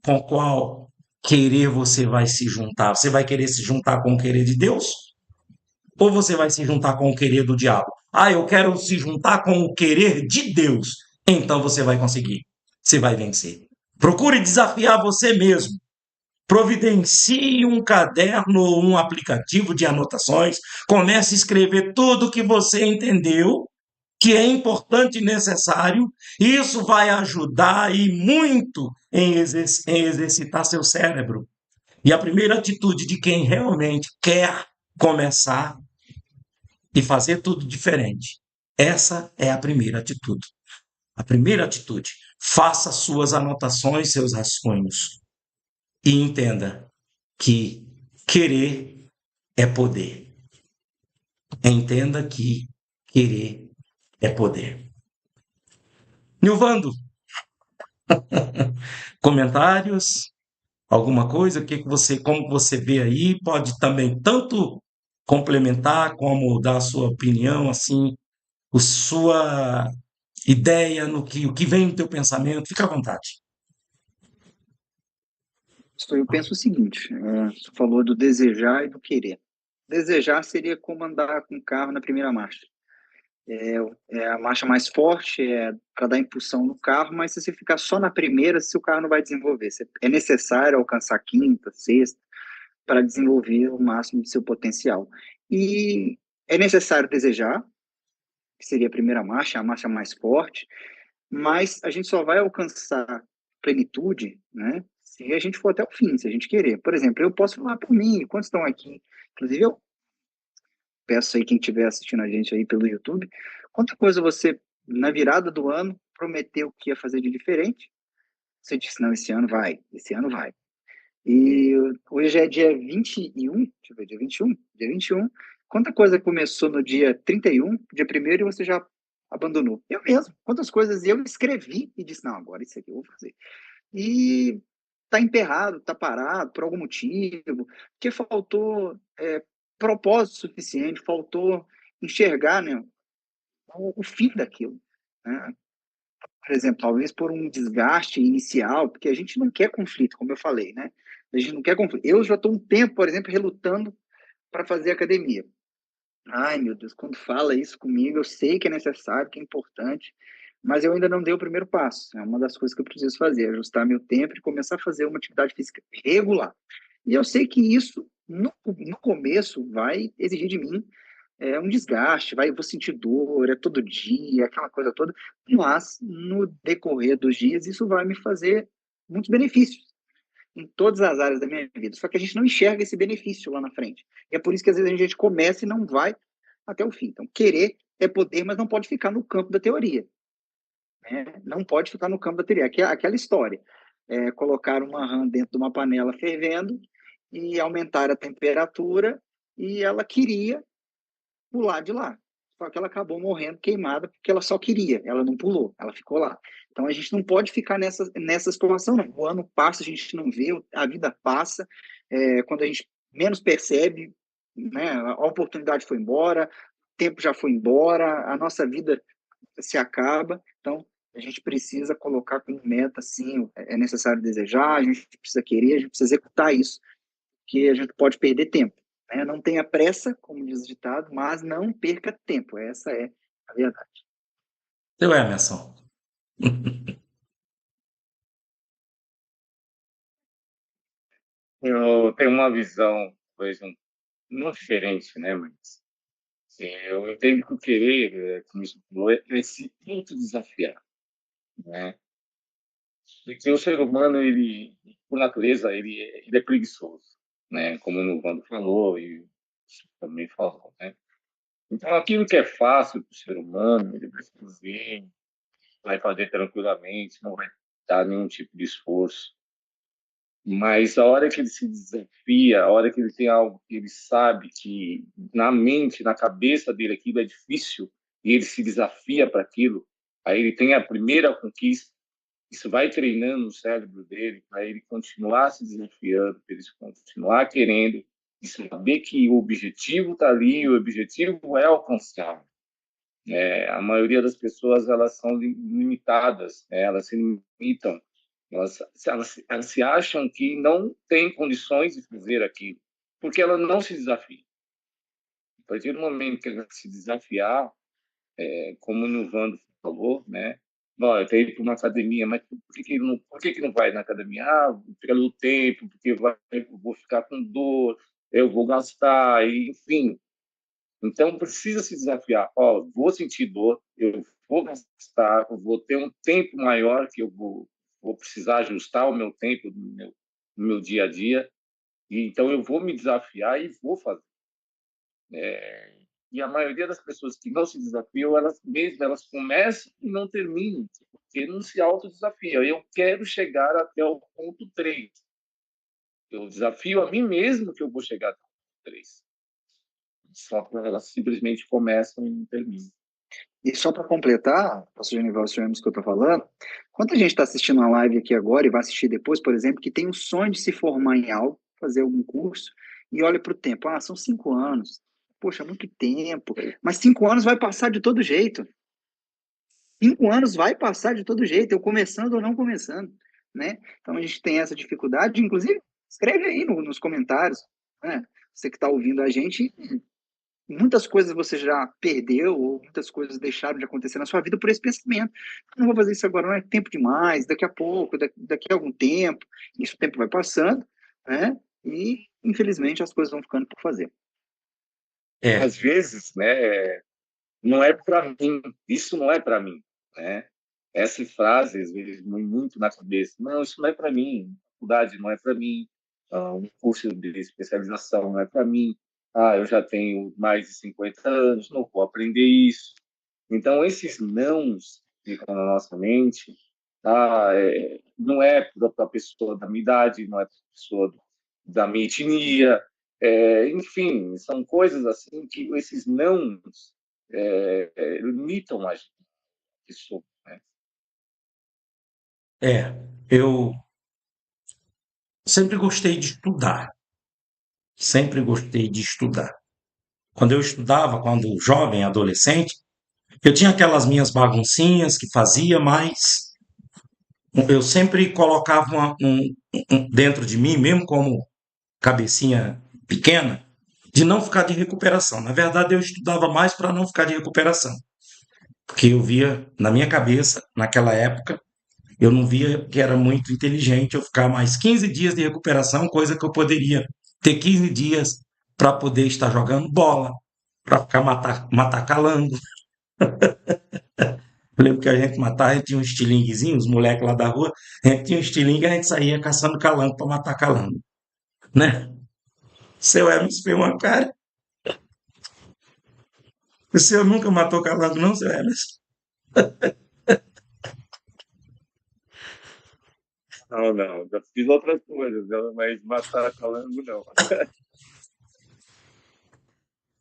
com qual querer você vai se juntar. Você vai querer se juntar com o querer de Deus? Ou você vai se juntar com o querer do diabo? Ah, eu quero se juntar com o querer de Deus. Então você vai conseguir. Você vai vencer. Procure desafiar você mesmo. Providencie um caderno ou um aplicativo de anotações. Comece a escrever tudo o que você entendeu que é importante e necessário. Isso vai ajudar e muito em exercitar seu cérebro. E a primeira atitude de quem realmente quer começar e fazer tudo diferente. Essa é a primeira atitude. A primeira atitude. Faça suas anotações, seus rascunhos. E entenda que querer é poder. Entenda que querer é poder. Nilvando, comentários? Alguma coisa? Como você vê aí? Pode também tanto complementar como dar a sua opinião, assim, a sua ideia no que o que vem no teu pensamento. Fica à vontade. Eu penso o seguinte, você falou do desejar e do querer. Desejar seria como andar com o carro na primeira marcha. É a marcha mais forte, é para dar impulsão no carro, mas se você ficar só na primeira, o carro não vai desenvolver. É necessário alcançar a quinta, sexta, para desenvolver o máximo do seu potencial. E é necessário desejar, que seria a primeira marcha, a marcha mais forte, mas a gente só vai alcançar plenitude, né, se a gente for até o fim, se a gente querer. Por exemplo, eu posso falar por mim, quantos estão aqui? Inclusive, eu peço aí quem estiver assistindo a gente aí pelo YouTube, quanta coisa você, na virada do ano, prometeu que ia fazer de diferente, você disse, não, esse ano vai. E hoje é dia 21, deixa eu ver, dia 21, quanta coisa começou no dia 31, dia 1º, e você já abandonou? Eu mesmo, quantas coisas eu escrevi e disse, não, agora isso aqui eu vou fazer. E está emperrado, está parado por algum motivo, porque faltou propósito suficiente, faltou enxergar, né, o fim daquilo, né? Por exemplo, talvez por um desgaste inicial, porque a gente não quer conflito, como eu falei, né? A gente não quer conflito. Eu já estou um tempo, por exemplo, relutando para fazer academia. Ai, meu Deus, quando fala isso comigo, eu sei que é necessário, que é importante, mas eu ainda não dei o primeiro passo. É uma das coisas que eu preciso fazer, ajustar meu tempo e começar a fazer uma atividade física regular. E eu sei que isso, no começo, vai exigir de mim um desgaste, eu vou sentir dor, é todo dia, aquela coisa toda, mas no decorrer dos dias isso vai me fazer muitos benefícios em todas as áreas da minha vida. Só que a gente não enxerga esse benefício lá na frente. E é por isso que às vezes a gente começa e não vai até o fim. Então, querer é poder, mas não pode ficar no campo da teoria. Né? Não pode ficar no campo da teoria. Aquela história. Colocar uma rã dentro de uma panela fervendo e aumentar a temperatura e ela queria pular de lá. Só que ela acabou morrendo queimada porque ela só queria, ela não pulou, ela ficou lá. Então a gente não pode ficar nessa situação, não. O ano passa, a gente não vê, a vida passa, quando a gente menos percebe, né, a oportunidade foi embora, o tempo já foi embora, a nossa vida se acaba. Então a gente precisa colocar como meta, sim, é necessário desejar, a gente precisa querer, a gente precisa executar isso, que a gente pode perder tempo. Né? Não tenha pressa, como diz o ditado, mas não perca tempo. Essa é a verdade. Seu Emerson. Eu tenho uma visão, talvez, não diferente, né? Mas eu entendo que o querer, como você falou, é se autodesafiar, né? Porque o ser humano, ele, por natureza, ele é preguiçoso, né? Como o Nuvando falou e você também falou, né? Então, aquilo que é fácil para o ser humano, ele vai fazer, tranquilamente, não vai dar nenhum tipo de esforço. Mas a hora que ele se desafia, a hora que ele tem algo que ele sabe que na mente, na cabeça dele aquilo é difícil, e ele se desafia para aquilo, aí ele tem a primeira conquista, Isso vai treinando o cérebro dele para ele continuar se desafiando, para ele continuar querendo, e saber que o objetivo está ali, o objetivo é alcançável. A maioria das pessoas elas são limitadas, né? Elas se limitam, elas se acham que não têm condições de fazer aquilo, porque ela não se desafia. A partir do momento que ela se desafiar, como o Nilvando falou, né? Não, eu tenho que ir para uma academia, mas por que não vai na academia? Ah, pelo tempo, porque eu vou ficar com dor, eu vou gastar, enfim. Então, precisa se desafiar. Ó, vou sentir dor, eu vou gastar, eu vou ter um tempo maior que eu vou precisar ajustar o meu tempo no meu dia a dia. E, então, eu vou me desafiar e vou fazer. E a maioria das pessoas que não se desafiam, elas começam e não terminam, porque não se autodesafiam. Eu quero chegar até o ponto 3. Eu desafio a mim mesmo que eu vou chegar até o ponto 3. Só que elas simplesmente começam e não terminam. E só para completar, pastor Genival, se que eu estou falando, quanta gente está assistindo a live aqui agora e vai assistir depois, por exemplo, que tem um sonho de se formar em algo, fazer algum curso, e olha para o tempo, são 5 anos, poxa, muito tempo, mas 5 anos vai passar de todo jeito. 5 anos vai passar de todo jeito, eu começando ou não começando, né? Então a gente tem essa dificuldade, inclusive, escreve aí nos comentários, né? Você que está ouvindo a gente, muitas coisas você já perdeu, ou muitas coisas deixaram de acontecer na sua vida por esse pensamento. Não vou fazer isso agora, não é tempo demais, daqui a pouco, daqui a algum tempo, isso o tempo vai passando, né? E, infelizmente, as coisas vão ficando por fazer. Às vezes, né, não é para mim, isso não é para mim, né? Essa frase, às vezes, muito na cabeça, não, isso não é para mim, faculdade não é para mim, um curso de especialização não é para mim, eu já tenho mais de 50 anos, não vou aprender isso. Então, esses nãos ficam na nossa mente, não é para a pessoa da minha idade, não é para a pessoa da minha etnia, enfim, são coisas assim que esses nãos limitam a gente, né? Eu sempre gostei de estudar, sempre gostei de estudar. Quando eu estudava, quando jovem, adolescente, eu tinha aquelas minhas baguncinhas que fazia, mas eu sempre colocava dentro de mim, mesmo como cabecinha pequena, de não ficar de recuperação. Na verdade, eu estudava mais para não ficar de recuperação, porque eu via na minha cabeça, naquela época, eu não via que era muito inteligente eu ficar mais 15 dias de recuperação, coisa que eu poderia ter 15 dias para poder estar jogando bola, para ficar matar calango. Eu lembro que a gente matava, a gente tinha um estilinguezinho, os moleques lá da rua, a gente tinha um estilingue e a gente saía caçando calango para matar calango, né? Seu Hermes fez uma cara. O senhor nunca matou calango, não, seu Hermes? Não, já fiz outras coisas, mas matar calango não.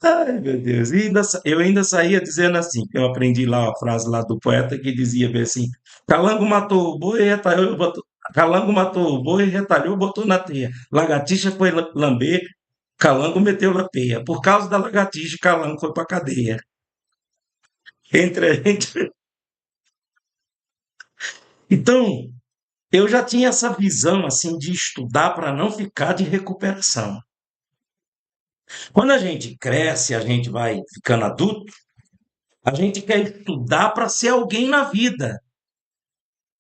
Ai, meu Deus. E eu ainda saía dizendo assim, que eu aprendi lá a frase lá do poeta que dizia bem assim: Calango matou o boi, retalhou, botou. Calango matou o boi, retalhou, botou na teia. Lagartixa foi lamber, Calango meteu na peia. Por causa da lagartixa, Calango foi pra cadeia. Entre. Então, eu já tinha essa visão assim de estudar para não ficar de recuperação. Quando a gente cresce, a gente vai ficando adulto, a gente quer estudar para ser alguém na vida,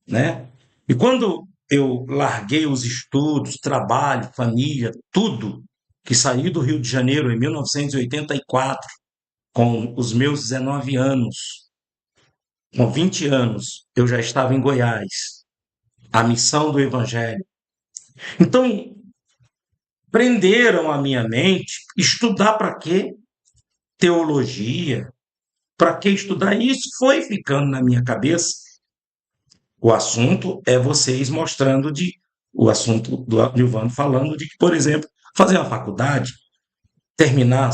né? E quando eu larguei os estudos, trabalho, família, tudo, que saí do Rio de Janeiro em 1984, com os meus 19 anos, com 20 anos, eu já estava em Goiás, a missão do Evangelho. Então, prenderam a minha mente, estudar para quê? Teologia, para que estudar? E isso foi ficando na minha cabeça. O assunto é vocês mostrando o assunto do Nilvano falando de que, por exemplo, fazer uma faculdade, terminar a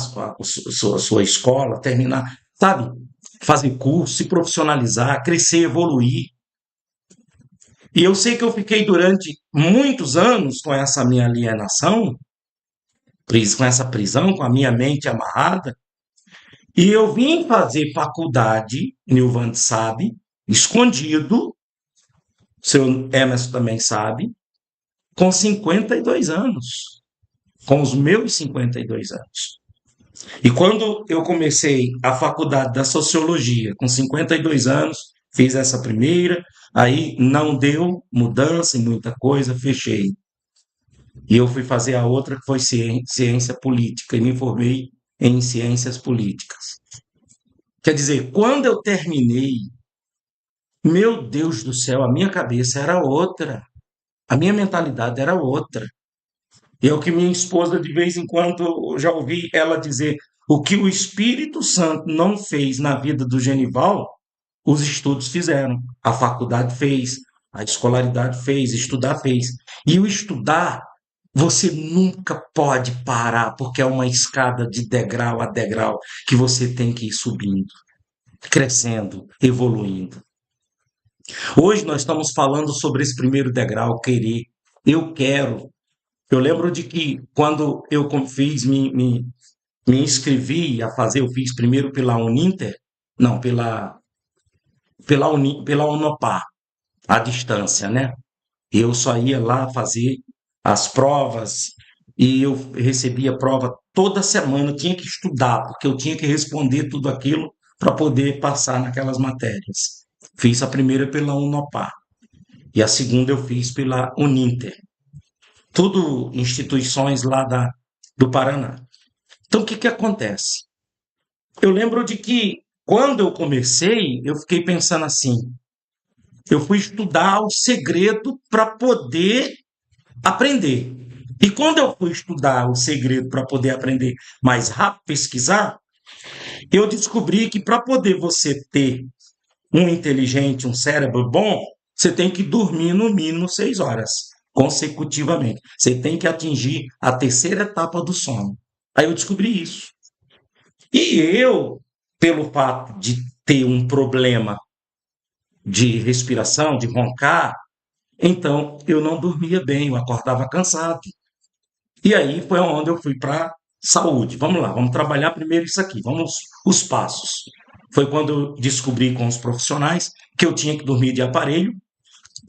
sua escola, terminar, sabe? Fazer curso, se profissionalizar, crescer, evoluir. E eu sei que eu fiquei durante muitos anos com essa minha alienação, com essa prisão, com a minha mente amarrada, e eu vim fazer faculdade, Nilvan sabe, escondido, o seu Emerson também sabe, com 52 anos, com os meus 52 anos. E quando eu comecei a faculdade da sociologia, com 52 anos, fiz essa primeira, aí não deu mudança em muita coisa, fechei. E eu fui fazer a outra, que foi ciência política, e me formei em ciências políticas. Quer dizer, quando eu terminei, meu Deus do céu, a minha cabeça era outra, a minha mentalidade era outra. E é o que minha esposa, de vez em quando, eu já ouvi ela dizer: o que o Espírito Santo não fez na vida do Genival, os estudos fizeram. A faculdade fez, a escolaridade fez, estudar fez. E o estudar, você nunca pode parar, porque é uma escada de degrau a degrau que você tem que ir subindo, crescendo, evoluindo. Hoje nós estamos falando sobre esse primeiro degrau, querer. Eu quero. Eu lembro de que quando eu fiz, me inscrevi a fazer, eu fiz primeiro pela Uninter, não, pela Unopar, à distância, né? Eu só ia lá fazer as provas e eu recebia prova toda semana, eu tinha que estudar, porque eu tinha que responder tudo aquilo para poder passar naquelas matérias. Fiz a primeira pela Unopar e a segunda eu fiz pela Uninter. Tudo instituições lá do Paraná. Então, o que acontece? Eu lembro de que, quando eu comecei, eu fiquei pensando assim, eu fui estudar o segredo para poder aprender. E quando eu fui estudar o segredo para poder aprender mais rápido, pesquisar, eu descobri que para poder você ter um inteligente, um cérebro bom, você tem que dormir no mínimo 6 horas consecutivamente. Você tem que atingir a terceira etapa do sono. Aí eu descobri isso. E eu, pelo fato de ter um problema de respiração, de roncar, então eu não dormia bem, eu acordava cansado. E aí foi onde eu fui para saúde. Vamos lá, vamos trabalhar primeiro isso aqui, vamos os passos. Foi quando eu descobri com os profissionais que eu tinha que dormir de aparelho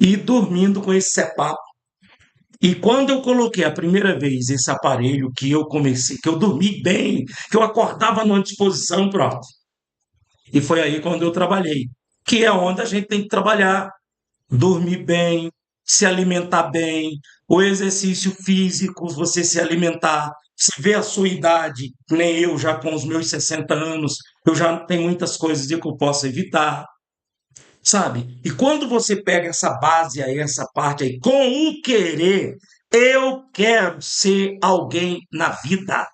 e dormindo com esse CPAP. E quando eu coloquei a primeira vez esse aparelho, que eu comecei, que eu dormi bem, que eu acordava numa disposição, pronto. E foi aí quando eu trabalhei, que é onde a gente tem que trabalhar, dormir bem, se alimentar bem, o exercício físico, você se alimentar, você vê a sua idade, nem eu já com os meus 60 anos, eu já tenho muitas coisas que eu posso evitar, sabe? E quando você pega essa base aí, essa parte aí, com o querer, eu quero ser alguém na vida.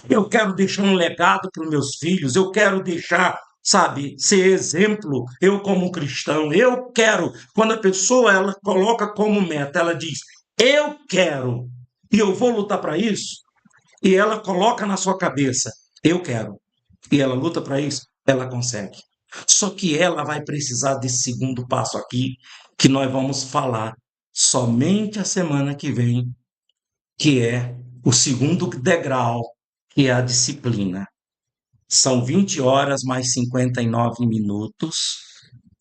Eu quero deixar um legado para os meus filhos, eu quero deixar, sabe, ser exemplo, eu como cristão, eu quero. Quando a pessoa ela coloca como meta, ela diz, eu quero, e eu vou lutar para isso, e ela coloca na sua cabeça, eu quero, e ela luta para isso, ela consegue. Só que ela vai precisar desse segundo passo aqui, que nós vamos falar somente a semana que vem, que é o segundo degrau, que é a disciplina. São 20 horas mais 59 minutos.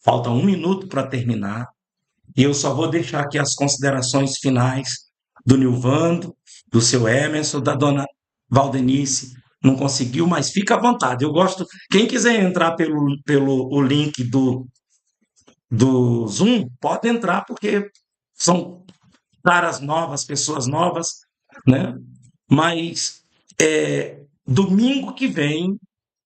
Falta 1 minuto para terminar. E eu só vou deixar aqui as considerações finais do Nilvando, do seu Emerson, da dona Valdenice. Não conseguiu, mas fica à vontade. Eu gosto. Quem quiser entrar pelo o link do Zoom, pode entrar, porque são caras novas, pessoas novas, né? Mas domingo que vem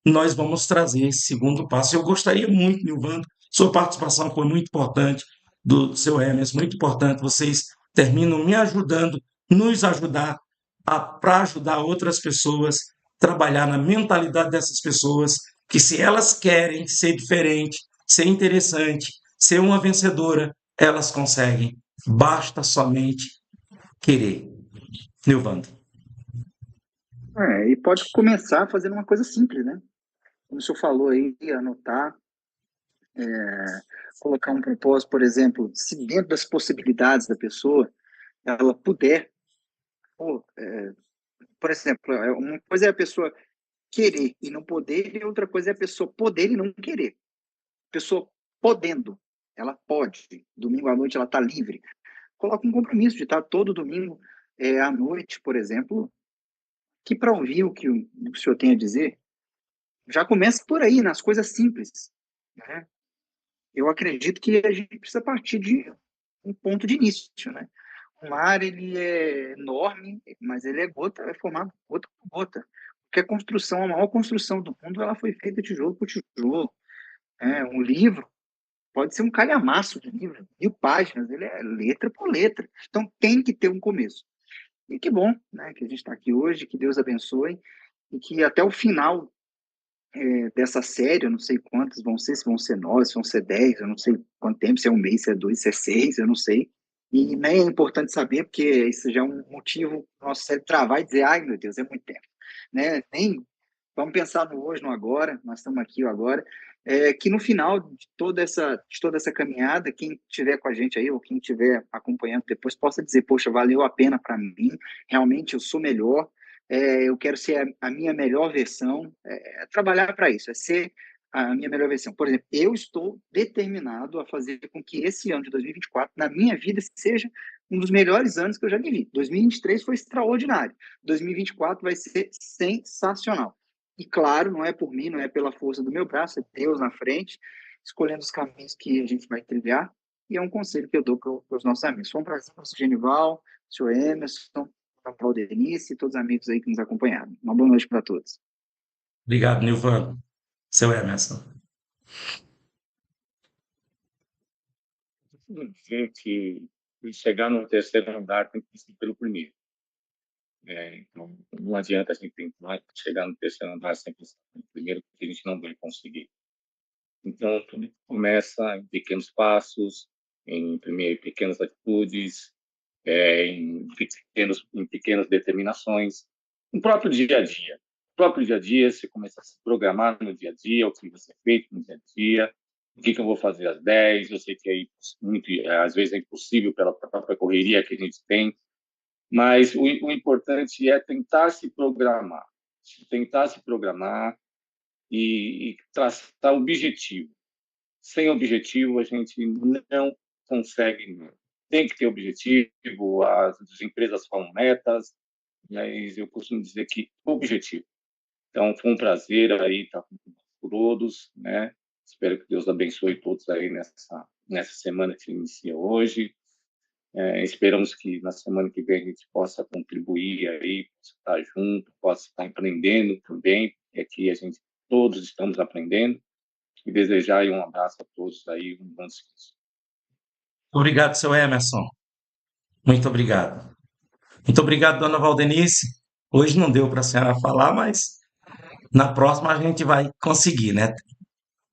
nós vamos trazer esse segundo passo. Eu gostaria muito, Nilvando, sua participação foi muito importante, do seu Emerson, muito importante. Vocês terminam me ajudando, nos ajudar para ajudar outras pessoas, trabalhar na mentalidade dessas pessoas, que se elas querem ser diferente, ser interessante, ser uma vencedora, elas conseguem. Basta somente querer. Nilvando. E pode começar fazendo uma coisa simples, né? Como o senhor falou aí, anotar. colocar um propósito, por exemplo, se dentro das possibilidades da pessoa, ela puder, por exemplo, uma coisa é a pessoa querer e não poder, e outra coisa é a pessoa poder e não querer. A pessoa podendo, ela pode, domingo à noite ela está livre. Coloca um compromisso de estar todo domingo à noite, por exemplo, que para ouvir o que o senhor tem a dizer, já começa por aí, nas coisas simples, né? Eu acredito que a gente precisa partir de um ponto de início, né? O mar, ele é enorme, mas ele é formado gota por gota. Porque a maior construção do mundo, ela foi feita tijolo por tijolo. Um livro pode ser um calhamaço de livro, 1000 páginas, ele é letra por letra. Então tem que ter um começo. E que bom, né, que a gente está aqui hoje, que Deus abençoe, e que até o final dessa série, eu não sei quantos vão ser, se vão ser 9, se vão ser 10, eu não sei quanto tempo, se é um mês, se é 2, se é 6, eu não sei. E nem é importante saber, porque isso já é um motivo para o nosso cérebro travar e dizer, ai meu Deus, é muito tempo. Né? Nem vamos pensar no hoje, no agora, nós estamos aqui o agora, que no final de toda essa caminhada, quem estiver com a gente aí, ou quem estiver acompanhando depois, possa dizer, poxa, valeu a pena para mim, realmente eu sou melhor, eu quero ser a minha melhor versão, trabalhar para isso, ser a minha melhor versão. Por exemplo, eu estou determinado a fazer com que esse ano de 2024, na minha vida, seja um dos melhores anos que eu já vivi. 2023 foi extraordinário. 2024 vai ser sensacional. E claro, não é por mim, não é pela força do meu braço, é Deus na frente, escolhendo os caminhos que a gente vai trilhar. E é um conselho que eu dou para os nossos amigos. Foi um prazer, professor Genival, o senhor Emerson, a Valdenice e todos os amigos aí que nos acompanharam. Uma boa noite para todos. Obrigado, Nilvan. Seu Emerson. Dizer que chegar no terceiro andar tem que ir pelo primeiro. Então, não adianta a gente tentar chegar no terceiro andar sem pensar no primeiro, porque a gente não vai conseguir. Então, tudo começa em pequenos passos, em pequenas atitudes, em pequenas determinações, no próprio dia a dia. No próprio dia a dia, você começa a se programar no dia a dia, o que vai ser feito no dia a dia, o que eu vou fazer às 10, eu sei que às vezes é impossível pela própria correria que a gente tem, mas o importante é tentar se programar e traçar objetivo. Sem objetivo, a gente não consegue nada. Tem que ter objetivo, as empresas falam metas, mas eu costumo dizer que objetivo. Então, foi um prazer aí estar com todos, né? Espero que Deus abençoe todos aí nessa semana que inicia hoje. Esperamos que na semana que vem a gente possa contribuir aí, possa estar junto, possa estar aprendendo também, porque aqui a gente todos estamos aprendendo. E desejar aí um abraço a todos aí, um bom descanso. Obrigado, seu Emerson. Muito obrigado. Muito obrigado, dona Valdenice. Hoje não deu para a senhora falar, mas na próxima a gente vai conseguir, né?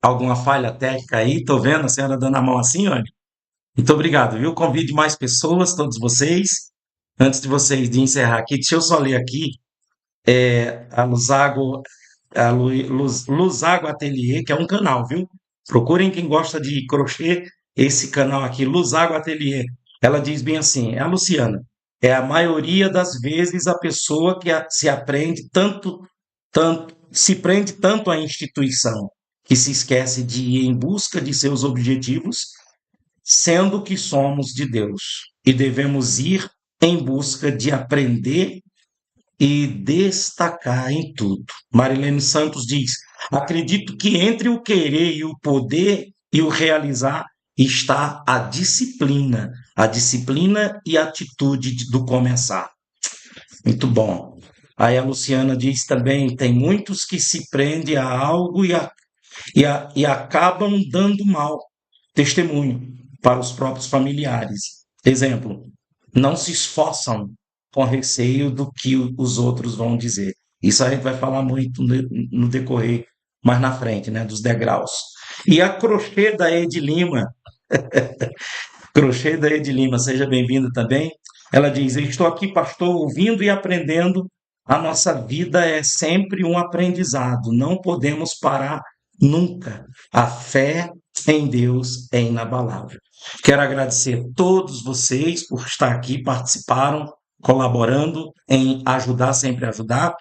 Alguma falha técnica aí? Tô vendo a senhora dando a mão assim, olha. Muito obrigado, viu? Convide mais pessoas, todos vocês. Antes de vocês de encerrar aqui, deixa eu só ler aqui a Luzago Atelier, que é um canal, viu? Procurem quem gosta de crochê, esse canal aqui, Luzago Atelier. Ela diz bem assim, é a Luciana. É a maioria das vezes a pessoa que se prende tanto à instituição que se esquece de ir em busca de seus objetivos, sendo que somos de Deus e devemos ir em busca de aprender e destacar em tudo. Marilene Santos diz: acredito que entre o querer e o poder e o realizar está a disciplina e a atitude do começar. Muito bom. Aí a Luciana diz também: tem muitos que se prendem a algo e acabam dando mal testemunho para os próprios familiares. Exemplo, não se esforçam com receio do que os outros vão dizer. Isso a gente vai falar muito no decorrer mais na frente, né, dos degraus. E a crochê da Ed Lima, crochê da Ed Lima, seja bem-vinda também. Ela diz: eu estou aqui, pastor, ouvindo e aprendendo. A nossa vida é sempre um aprendizado, não podemos parar nunca. A fé em Deus é inabalável. Quero agradecer a todos vocês por estar aqui, participaram, colaborando em ajudar, sempre ajudar.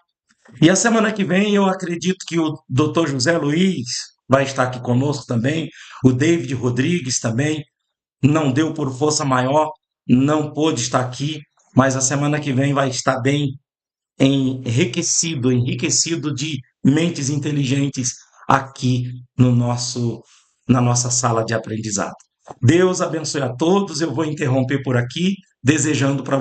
E a semana que vem eu acredito que o Dr. José Luiz vai estar aqui conosco também, o David Rodrigues também, não deu por força maior, não pôde estar aqui, mas a semana que vem vai estar bem enriquecido de mentes inteligentes aqui na nossa sala de aprendizado. Deus abençoe a todos. Eu vou interromper por aqui, desejando para